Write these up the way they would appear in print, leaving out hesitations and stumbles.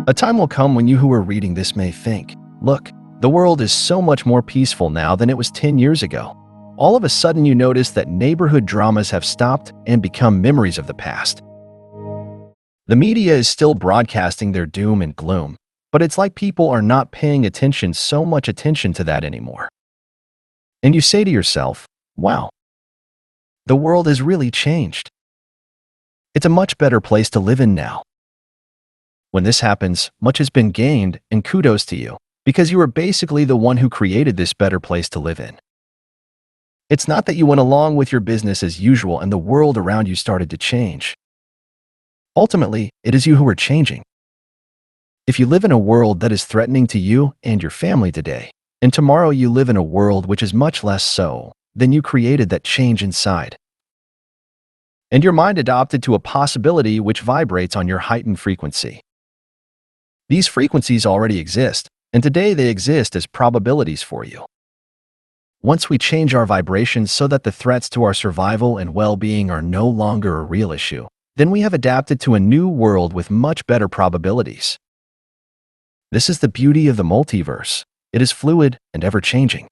A time will come when you who are reading this may think, look, the world is so much more peaceful now than it was 10 years ago. All of a sudden you notice that neighborhood dramas have stopped and become memories of the past. The media is still broadcasting their doom and gloom, but it's like people are not paying so much attention to that anymore. And you say to yourself, wow, the world has really changed. It's a much better place to live in now. When this happens, much has been gained, and kudos to you, because you are basically the one who created this better place to live in. It's not that you went along with your business as usual and the world around you started to change. Ultimately, it is you who are changing. If you live in a world that is threatening to you and your family today, and tomorrow you live in a world which is much less so, then you created that change inside. And your mind adopted to a possibility which vibrates on your heightened frequency. These frequencies already exist, and today they exist as probabilities for you. Once we change our vibrations so that the threats to our survival and well-being are no longer a real issue, then we have adapted to a new world with much better probabilities. This is the beauty of the multiverse. It is fluid and ever-changing.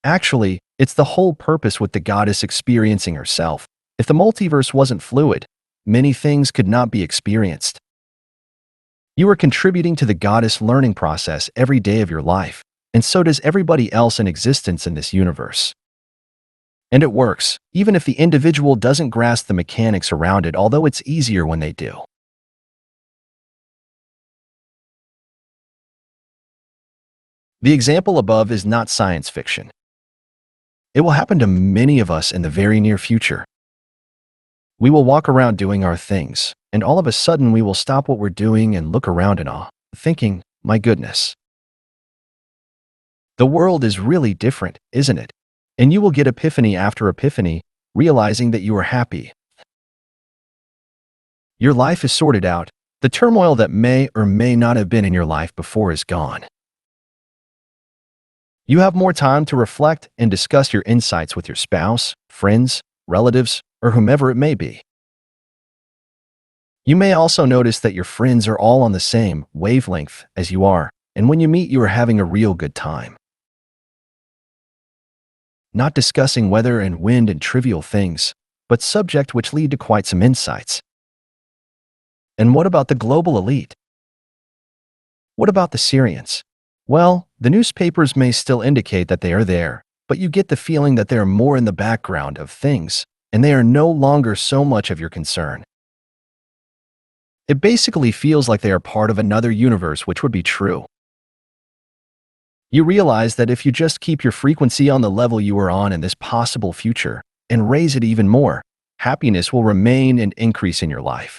Actually, it's the whole purpose with the goddess experiencing herself. If the multiverse wasn't fluid, many things could not be experienced. You are contributing to the goddess learning process every day of your life, and so does everybody else in existence in this universe. And it works, even if the individual doesn't grasp the mechanics around it, although it's easier when they do. The example above is not science fiction. It will happen to many of us in the very near future. We will walk around doing our things, and all of a sudden we will stop what we're doing and look around in awe, thinking, my goodness. The world is really different, isn't it? And you will get epiphany after epiphany, realizing that you are happy. Your life is sorted out. The turmoil that may or may not have been in your life before is gone. You have more time to reflect and discuss your insights with your spouse, friends, relatives, or whomever it may be. You may also notice that your friends are all on the same wavelength as you are, and when you meet, you are having a real good time. Not discussing weather and wind and trivial things, but subjects which lead to quite some insights. And what about the global elite? What about the Syrians? Well, the newspapers may still indicate that they are there, but you get the feeling that they are more in the background of things, and they are no longer so much of your concern. It basically feels like they are part of another universe, which would be true. You realize that if you just keep your frequency on the level you are on in this possible future and raise it even more, happiness will remain and increase in your life.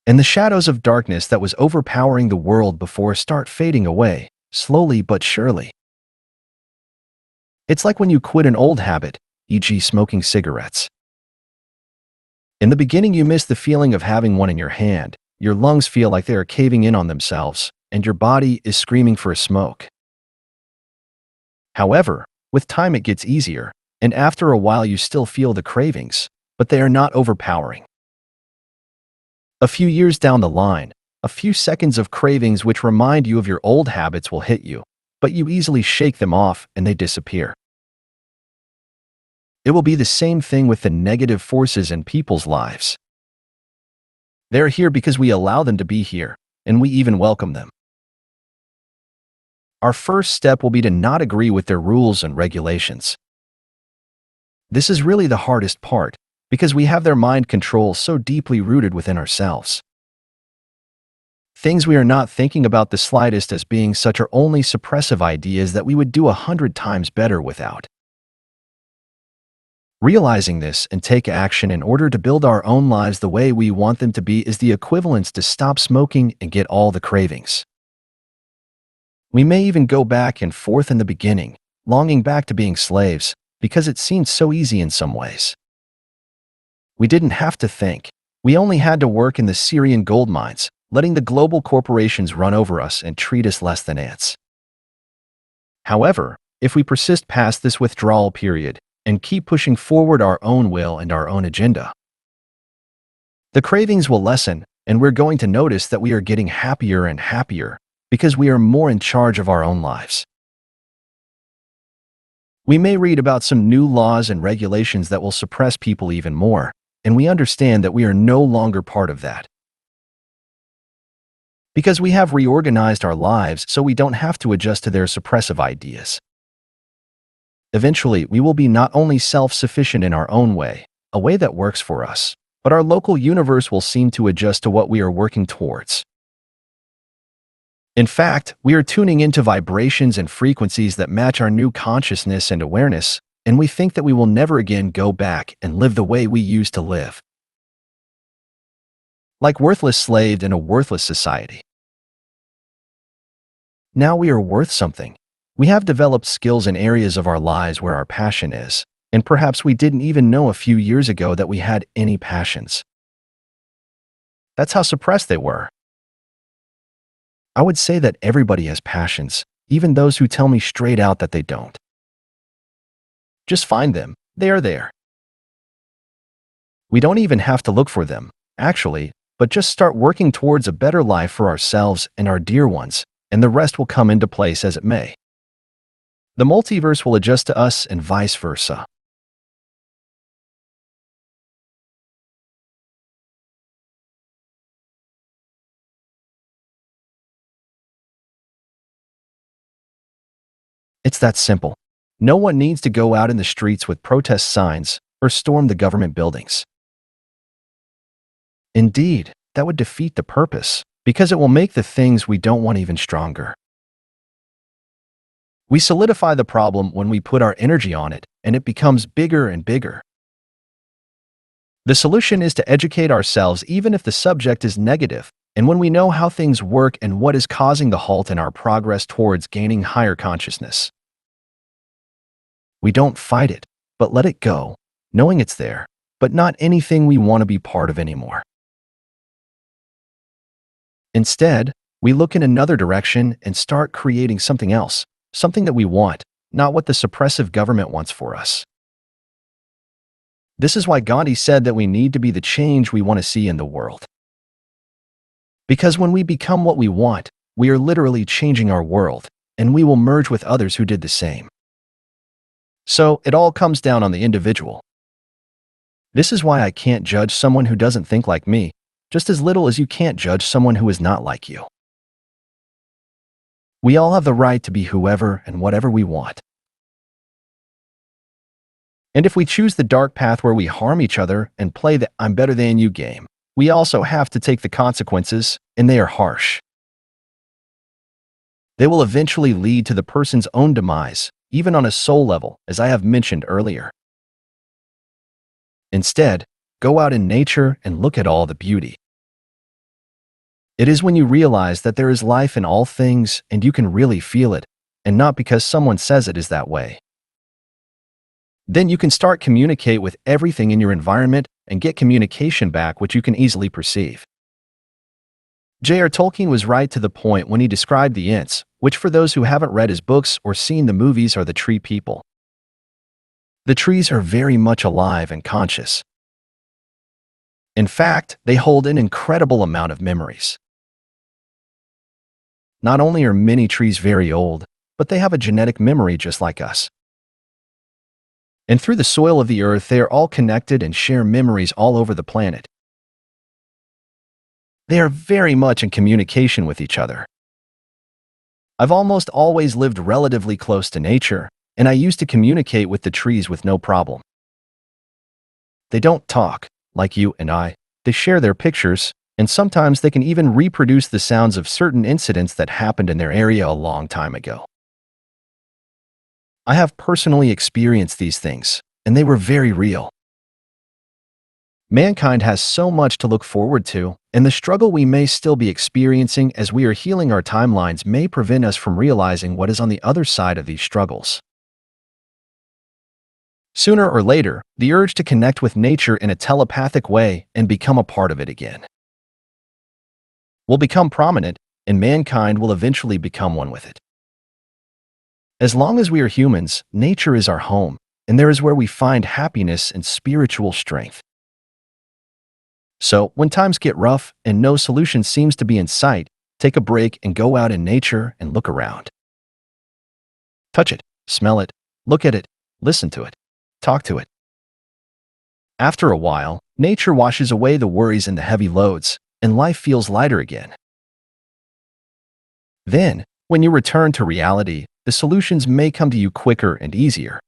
And the shadows of darkness that was overpowering the world before start fading away, slowly but surely. It's like when you quit an old habit, e.g. smoking cigarettes. In the beginning, you miss the feeling of having one in your hand. Your lungs feel like they are caving in on themselves, and your body is screaming for a smoke. However, with time it gets easier, and after a while you still feel the cravings, but they are not overpowering. A few years down the line, a few seconds of cravings which remind you of your old habits will hit you, but you easily shake them off and they disappear. It will be the same thing with the negative forces in people's lives. They are here because we allow them to be here, and we even welcome them. Our first step will be to not agree with their rules and regulations. This is really the hardest part, because we have their mind control so deeply rooted within ourselves. Things we are not thinking about the slightest as being such are only suppressive ideas that we would do 100 times better without. Realizing this and take action in order to build our own lives the way we want them to be is the equivalence to stop smoking and get all the cravings. We may even go back and forth in the beginning, longing back to being slaves, because it seemed so easy in some ways. We didn't have to think. We only had to work in the Syrian gold mines, letting the global corporations run over us and treat us less than ants. However, if we persist past this withdrawal period, and keep pushing forward our own will and our own agenda, the cravings will lessen, and we're going to notice that we are getting happier and happier because we are more in charge of our own lives. We may read about some new laws and regulations that will suppress people even more, and we understand that we are no longer part of that. Because we have reorganized our lives so we don't have to adjust to their suppressive ideas. Eventually, we will be not only self-sufficient in our own way, a way that works for us, but our local universe will seem to adjust to what we are working towards. In fact, we are tuning into vibrations and frequencies that match our new consciousness and awareness, and we think that we will never again go back and live the way we used to live. Like worthless slaves in a worthless society. Now we are worth something. We have developed skills in areas of our lives where our passion is, and perhaps we didn't even know a few years ago that we had any passions. That's how suppressed they were. I would say that everybody has passions, even those who tell me straight out that they don't. Just find them. They are there. We don't even have to look for them, actually, but just start working towards a better life for ourselves and our dear ones, and the rest will come into place as it may. The multiverse will adjust to us and vice versa. It's that simple. No one needs to go out in the streets with protest signs or storm the government buildings. Indeed, that would defeat the purpose, because it will make the things we don't want even stronger. We solidify the problem when we put our energy on it, and it becomes bigger and bigger. The solution is to educate ourselves even if the subject is negative, and when we know how things work and what is causing the halt in our progress towards gaining higher consciousness. We don't fight it, but let it go, knowing it's there, but not anything we want to be part of anymore. Instead, we look in another direction and start creating something else, something that we want, not what the suppressive government wants for us. This is why Gandhi said that we need to be the change we want to see in the world. Because when we become what we want, we are literally changing our world, and we will merge with others who did the same. So, it all comes down on the individual. This is why I can't judge someone who doesn't think like me, just as little as you can't judge someone who is not like you. We all have the right to be whoever and whatever we want. And if we choose the dark path where we harm each other and play the I'm better than you game, we also have to take the consequences, and they are harsh. They will eventually lead to the person's own demise, even on a soul level, as I have mentioned earlier. Instead, go out in nature and look at all the beauty. It is when you realize that there is life in all things and you can really feel it, and not because someone says it is that way. Then you can start communicate with everything in your environment and get communication back which you can easily perceive. J.R. Tolkien was right to the point when he described the Ents, which for those who haven't read his books or seen the movies are the tree people. The trees are very much alive and conscious. In fact, they hold an incredible amount of memories. Not only are many trees very old, but they have a genetic memory just like us. And through the soil of the earth, they are all connected and share memories all over the planet. They are very much in communication with each other. I've almost always lived relatively close to nature, and I used to communicate with the trees with no problem. They don't talk, like you and I. They share their pictures, and sometimes they can even reproduce the sounds of certain incidents that happened in their area a long time ago. I have personally experienced these things, and they were very real. Mankind has so much to look forward to, and the struggle we may still be experiencing as we are healing our timelines may prevent us from realizing what is on the other side of these struggles. Sooner or later, the urge to connect with nature in a telepathic way and become a part of it again will become prominent, and mankind will eventually become one with it. As long as we are humans, nature is our home, and there is where we find happiness and spiritual strength. So, when times get rough and no solution seems to be in sight, take a break and go out in nature and look around. Touch it, smell it, look at it, listen to it, talk to it. After a while, nature washes away the worries and the heavy loads, and life feels lighter again. Then, when you return to reality, the solutions may come to you quicker and easier.